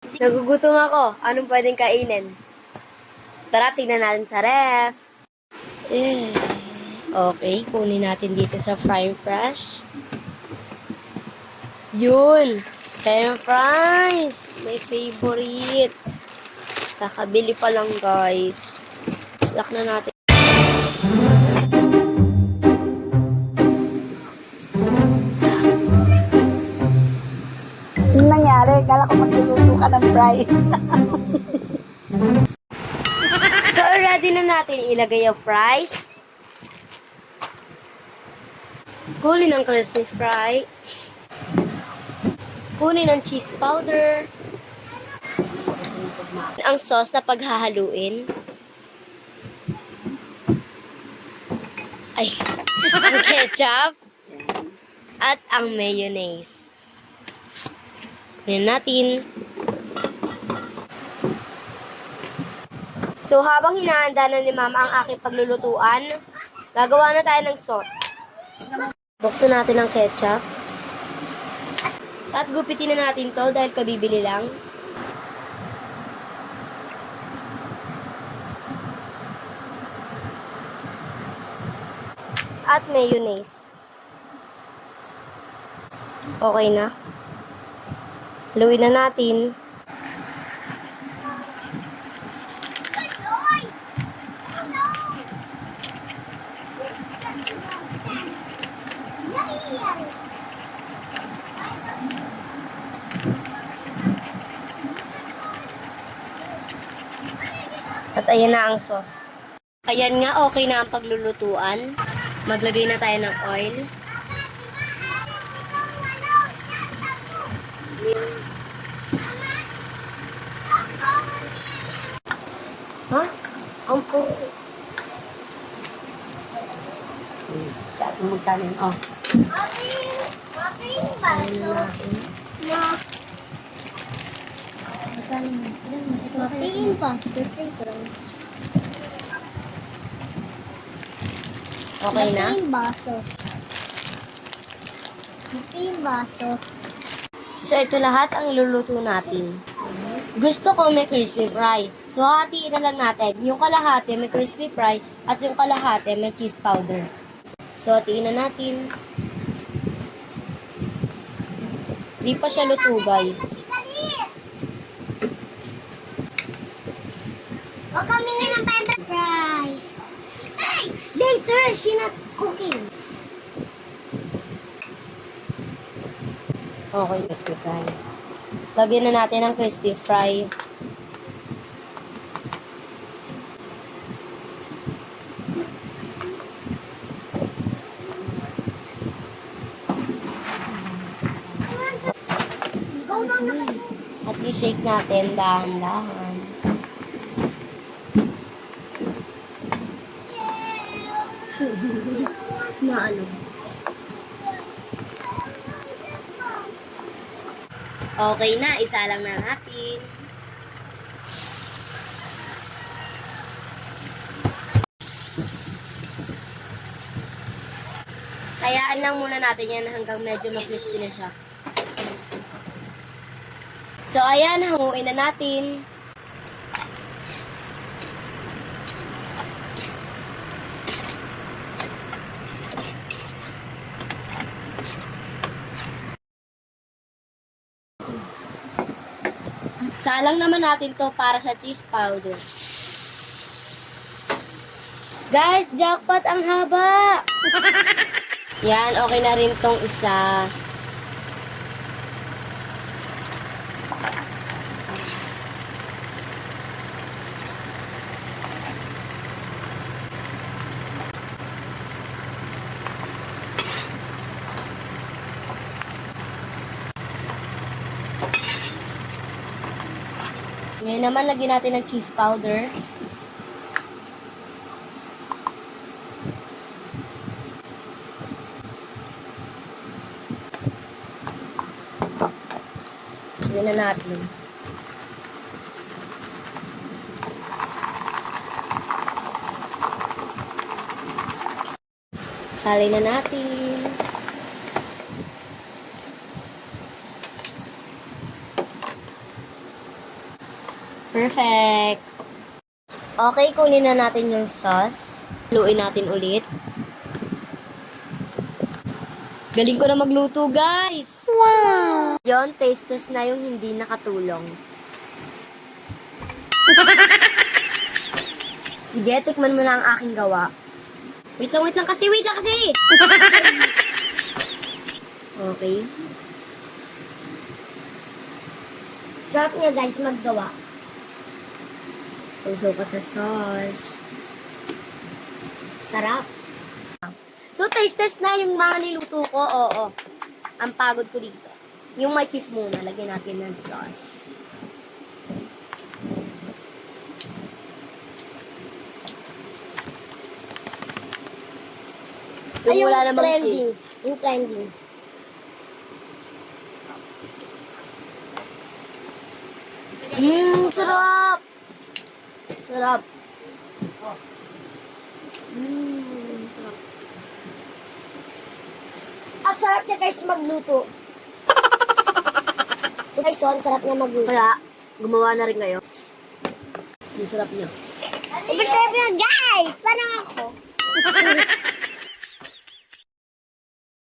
Nagugutom ako. Anong pwedeng kainin? Tara, tignan natin sa ref. Okay, kunin natin dito sa frying fresh. Yun! French fries! My favorite. Kakabili pa lang, guys. Lock na natin. Ano nangyari? Kala ko magluluto ka ng fries. So, ready na natin ilagay yung fries. Kunin ang crispy fry. Kunin ang cheese powder. Ang sauce na paghahaluin. Ay, ang ketchup. At ang mayonnaise. Kunin natin. So, habang hinahanda na ni Mama ang aking paglulutuan, gagawa na tayo ng sauce. Buksan natin ang ketchup. At gupitin na natin to dahil kabibili lang. At mayonnaise. Okay na. Haluin na natin. At ayan na ang sauce. Ayan nga, okay na ang paglulutuan. Maglagay na tayo ng oil. Ha? Ang po. Sa ating magsalin. Oh. Sayin na natin. Matiin pa. Okay na? Matiin baso. So, ito lahat ang iluluto natin. Gusto ko may crispy fry. So, hatiin na lang natin. Yung kalahati may crispy fry at yung kalahati may cheese powder. So, hatiin na natin. Di pa siya luto, guys. Huwag kami nga ng penta fries. Hey! Later, she's not cooking. Okay, crispy fry. Lagyan na natin ang crispy fry. At i-shake natin dahan-dahan. Maano? Okay na, isa lang na natin. Hayaan lang muna natin yan hanggang medyo mag-crispy na siya. So, ayan, hanguin na natin. Salang naman natin to para sa cheese powder. Guys, jackpot ang haba! Yan, okay na rin tong isa. Ngayon naman, lagyan natin ng cheese powder. Lagyan na natin. Salin na natin. Perfect. Okay, kunin na natin yung sauce. Haluin natin ulit. Galing ko na magluto, guys! Wow! Yon, taste test na yung hindi nakatulong. Sige, tikman mo na ang aking gawa. Wait lang kasi! Okay. Sarap niya guys maggawa. So ka sa sauce. Sarap. So, taste test na yung mga niluto ko. Oo. Ang pagod ko dito. Yung may cheese muna. Lagyan natin ng sauce. Yung wala namang cheese. Yung trending. Sarap! Sarap. Sarap. Ang sarap niya guys magluto. Ito guys, ang sarap niya magluto. Kaya, gumawa na rin kayo. Yung sarap niya. Subscribe na guys! Parang ako.